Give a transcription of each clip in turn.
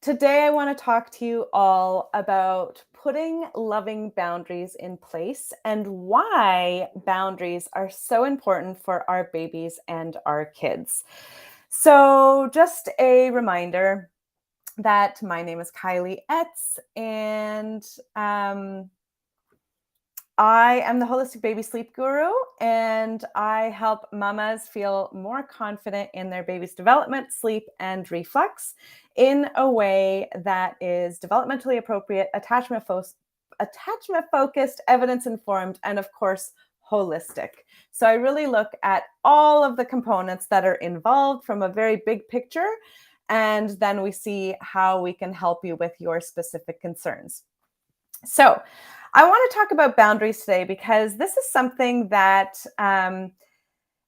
Today, I want to talk to you all about putting loving boundaries in place and why boundaries are so important for our babies and our kids. So, just a reminder that my name is Kylie Etz, and I am the holistic baby sleep guru, and I help mamas feel more confident in their baby's development, sleep, and reflux in a way that is developmentally appropriate, attachment focused, evidence informed, and of course, holistic. So I really look at all of the components that are involved from a very big picture, and then we see how we can help you with your specific concerns. So, I want to talk about boundaries today because this is something that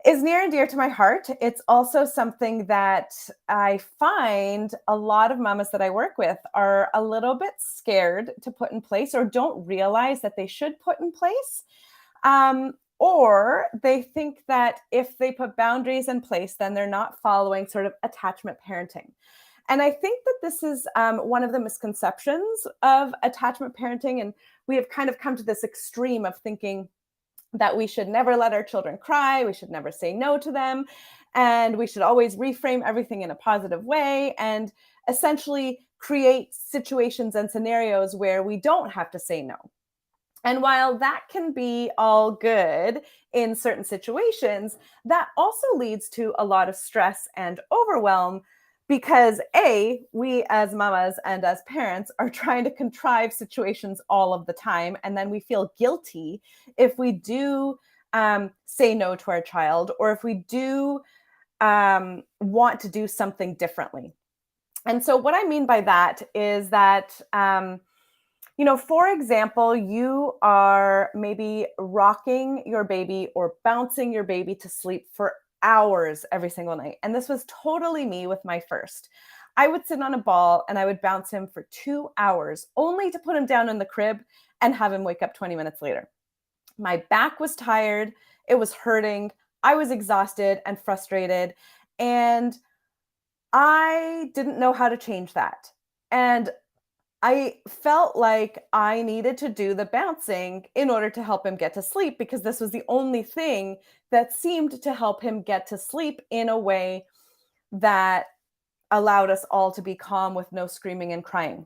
is near and dear to my heart. It's also something that I find a lot of mamas that I work with are a little bit scared to put in place or don't realize that they should put in place. Or they think that if they put boundaries in place, then they're not following sort of attachment parenting. And I think that this is one of the misconceptions of attachment parenting. And we have kind of come to this extreme of thinking that we should never let our children cry, we should never say no to them, and we should always reframe everything in a positive way and essentially create situations and scenarios where we don't have to say no. And while that can be all good in certain situations, that also leads to a lot of stress and overwhelm because we as mamas and as parents are trying to contrive situations all of the time. And then we feel guilty if we do say no to our child or if we do want to do something differently. And so, what I mean by that is that for example, you are maybe rocking your baby or bouncing your baby to sleep for hours every single night. And this was totally me with my first. I would sit on a ball and I would bounce him for 2 hours only to put him down in the crib and have him wake up 20 minutes later. My back was tired, it was hurting, I was exhausted and frustrated, and I didn't know how to change that. And I felt like I needed to do the bouncing in order to help him get to sleep because this was the only thing that seemed to help him get to sleep in a way that allowed us all to be calm with no screaming and crying.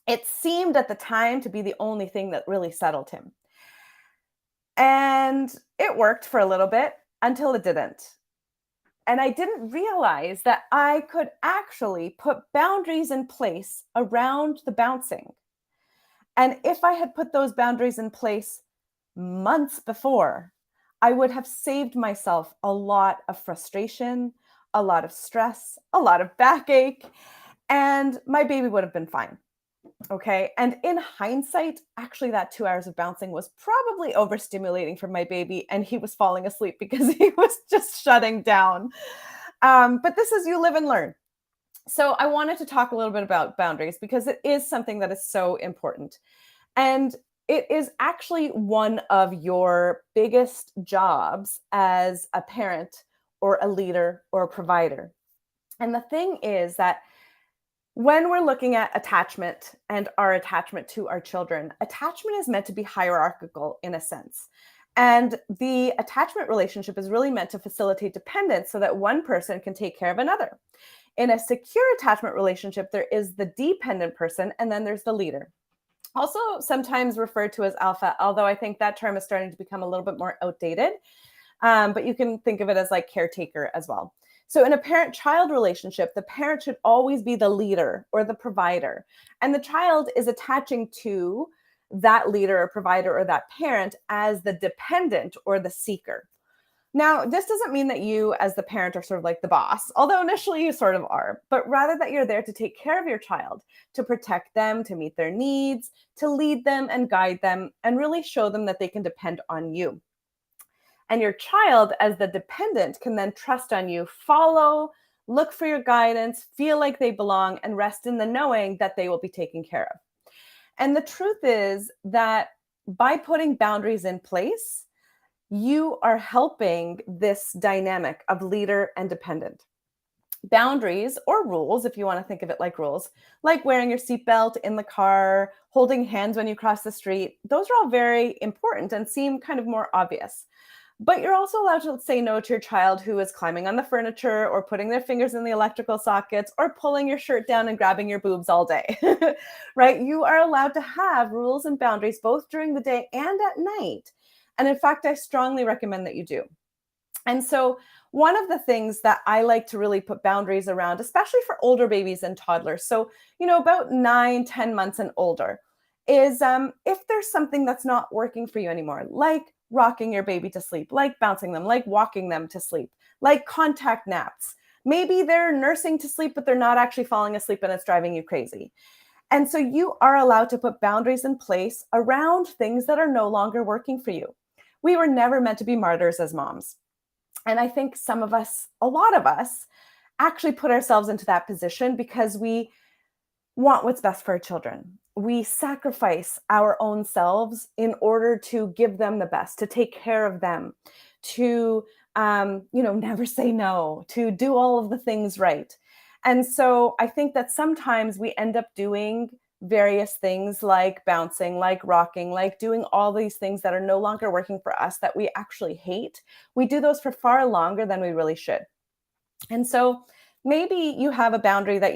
It seemed at the time to be the only thing that really settled him. And it worked for a little bit until it didn't. And I didn't realize that I could actually put boundaries in place around the bouncing. And if I had put those boundaries in place months before, I would have saved myself a lot of frustration, a lot of stress, a lot of backache, and my baby would have been fine. Okay. And in hindsight, actually, that 2 hours of bouncing was probably overstimulating for my baby, and he was falling asleep because he was just shutting down. But this is you live and learn. So I wanted to talk a little bit about boundaries because it is something that is so important. And it is actually one of your biggest jobs as a parent or a leader or a provider. And the thing is that when we're looking at attachment and our attachment to our children, attachment is meant to be hierarchical in a sense. And the attachment relationship is really meant to facilitate dependence so that one person can take care of another. In a secure attachment relationship, there is the dependent person and then there's the leader. Also, sometimes referred to as alpha, although I think that term is starting to become a little bit more outdated. But you can think of it as like caretaker as well. So in a parent-child relationship, the parent should always be the leader or the provider. And the child is attaching to that leader or provider or that parent as the dependent or the seeker. Now, this doesn't mean that you as the parent are sort of like the boss, although initially you sort of are, but rather that you're there to take care of your child, to protect them, to meet their needs, to lead them and guide them, and really show them that they can depend on you. And your child, as the dependent, can then trust on you, follow, look for your guidance, feel like they belong, and rest in the knowing that they will be taken care of. And the truth is that by putting boundaries in place, you are helping this dynamic of leader and dependent. Boundaries or rules, if you want to think of it like rules, like wearing your seatbelt in the car, holding hands when you cross the street, those are all very important and seem kind of more obvious. But you're also allowed to say no to your child who is climbing on the furniture or putting their fingers in the electrical sockets or pulling your shirt down and grabbing your boobs all day, right? You are allowed to have rules and boundaries both during the day and at night. And in fact, I strongly recommend that you do. And so, one of the things that I like to really put boundaries around, especially for older babies and toddlers, so, about 9, 10 months and older, is if there's something that's not working for you anymore, like rocking your baby to sleep, like bouncing them, like walking them to sleep, like contact naps. Maybe they're nursing to sleep, but they're not actually falling asleep and it's driving you crazy. And so you are allowed to put boundaries in place around things that are no longer working for you. We were never meant to be martyrs as moms. And I think some of us, a lot of us, actually put ourselves into that position because we want what's best for our children. We sacrifice our own selves in order to give them the best, to take care of them, to never say no, to do all of the things right. And so I think that sometimes we end up doing various things like bouncing, like rocking, like doing all these things that are no longer working for us that we actually hate. We do those for far longer than we really should. And so maybe you have a boundary that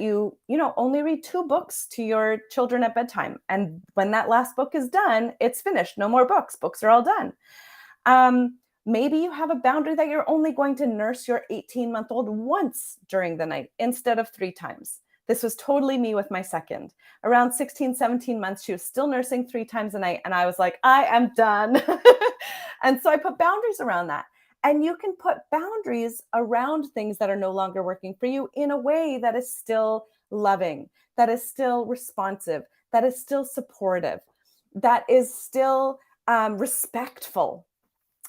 only read 2 books to your children at bedtime. And when that last book is done, it's finished. No more books. Books are all done. Maybe you have a boundary that you're only going to nurse your 18-month-old once during the night instead of 3 times. This was totally me with my second. Around 16, 17 months, she was still nursing 3 times a night. And I was like, I am done. And so I put boundaries around that. And you can put boundaries around things that are no longer working for you in a way that is still loving, that is still responsive, that is still supportive, that is still respectful,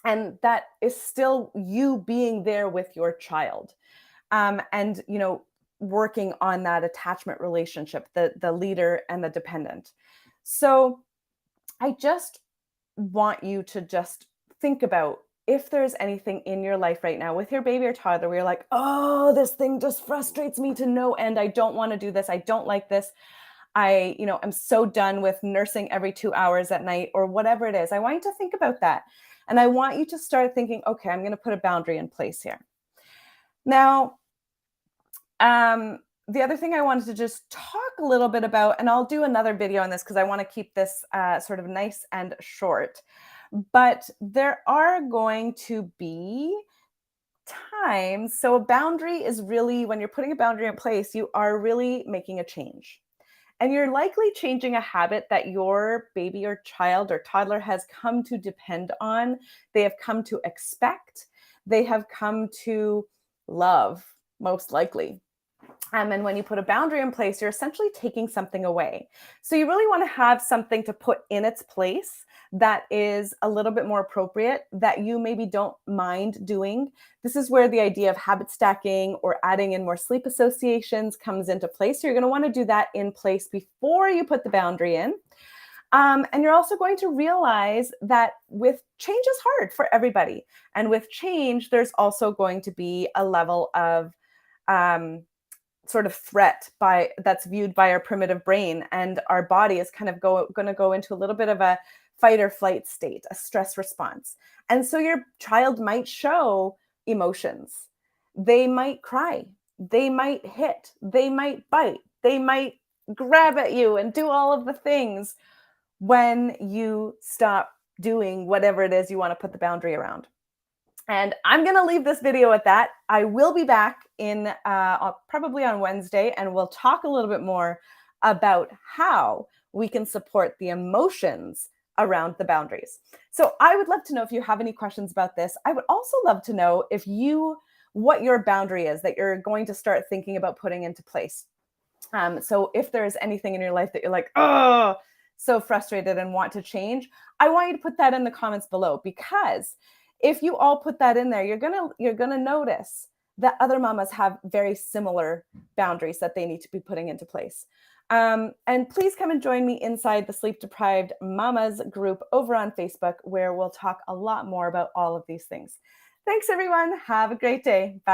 and that is still you being there with your child. And working on that attachment relationship, the leader and the dependent. So I just want you to just think about if there's anything in your life right now with your baby or toddler where you're like, oh, this thing just frustrates me to no end. I don't want to do this. I don't like this. I'm so done with nursing every 2 hours at night or whatever it is. I want you to think about that. And I want you to start thinking, okay, I'm going to put a boundary in place here. Now, the other thing I wanted to just talk a little bit about, and I'll do another video on this because I want to keep this sort of nice and short, but there are going to be times. So a boundary is really, when you're putting a boundary in place, you are really making a change. And you're likely changing a habit that your baby or child or toddler has come to depend on. They have come to expect. They have come to love, most likely. And when you put a boundary in place, you're essentially taking something away. So you really want to have something to put in its place that is a little bit more appropriate, that you maybe don't mind doing. This is where the idea of habit stacking or adding in more sleep associations comes into place. So you're going to want to do that in place before you put the boundary in. And you're also going to realize that with change is hard for everybody. And with change, there's also going to be a level of sort of threat that's viewed by our primitive brain, and our body is kind of going to go into a little bit of a fight or flight state, a stress response. And so your child might show emotions. They might cry, they might hit, they might bite, they might grab at you and do all of the things when you stop doing whatever it is you want to put the boundary around. And I'm going to leave this video at that. I will be back in probably on Wednesday, and we'll talk a little bit more about how we can support the emotions around the boundaries. So I would love to know if you have any questions about this. I would also love to know what your boundary is that you're going to start thinking about putting into place. So if there's anything in your life that you're like, oh, so frustrated and want to change, I want you to put that in the comments below, because if you all put that in there, you're gonna notice that other mamas have very similar boundaries that they need to be putting into place. And please come and join me inside the Sleep Deprived Mamas group over on Facebook, where we'll talk a lot more about all of these things. Thanks, everyone. Have a great day. Bye.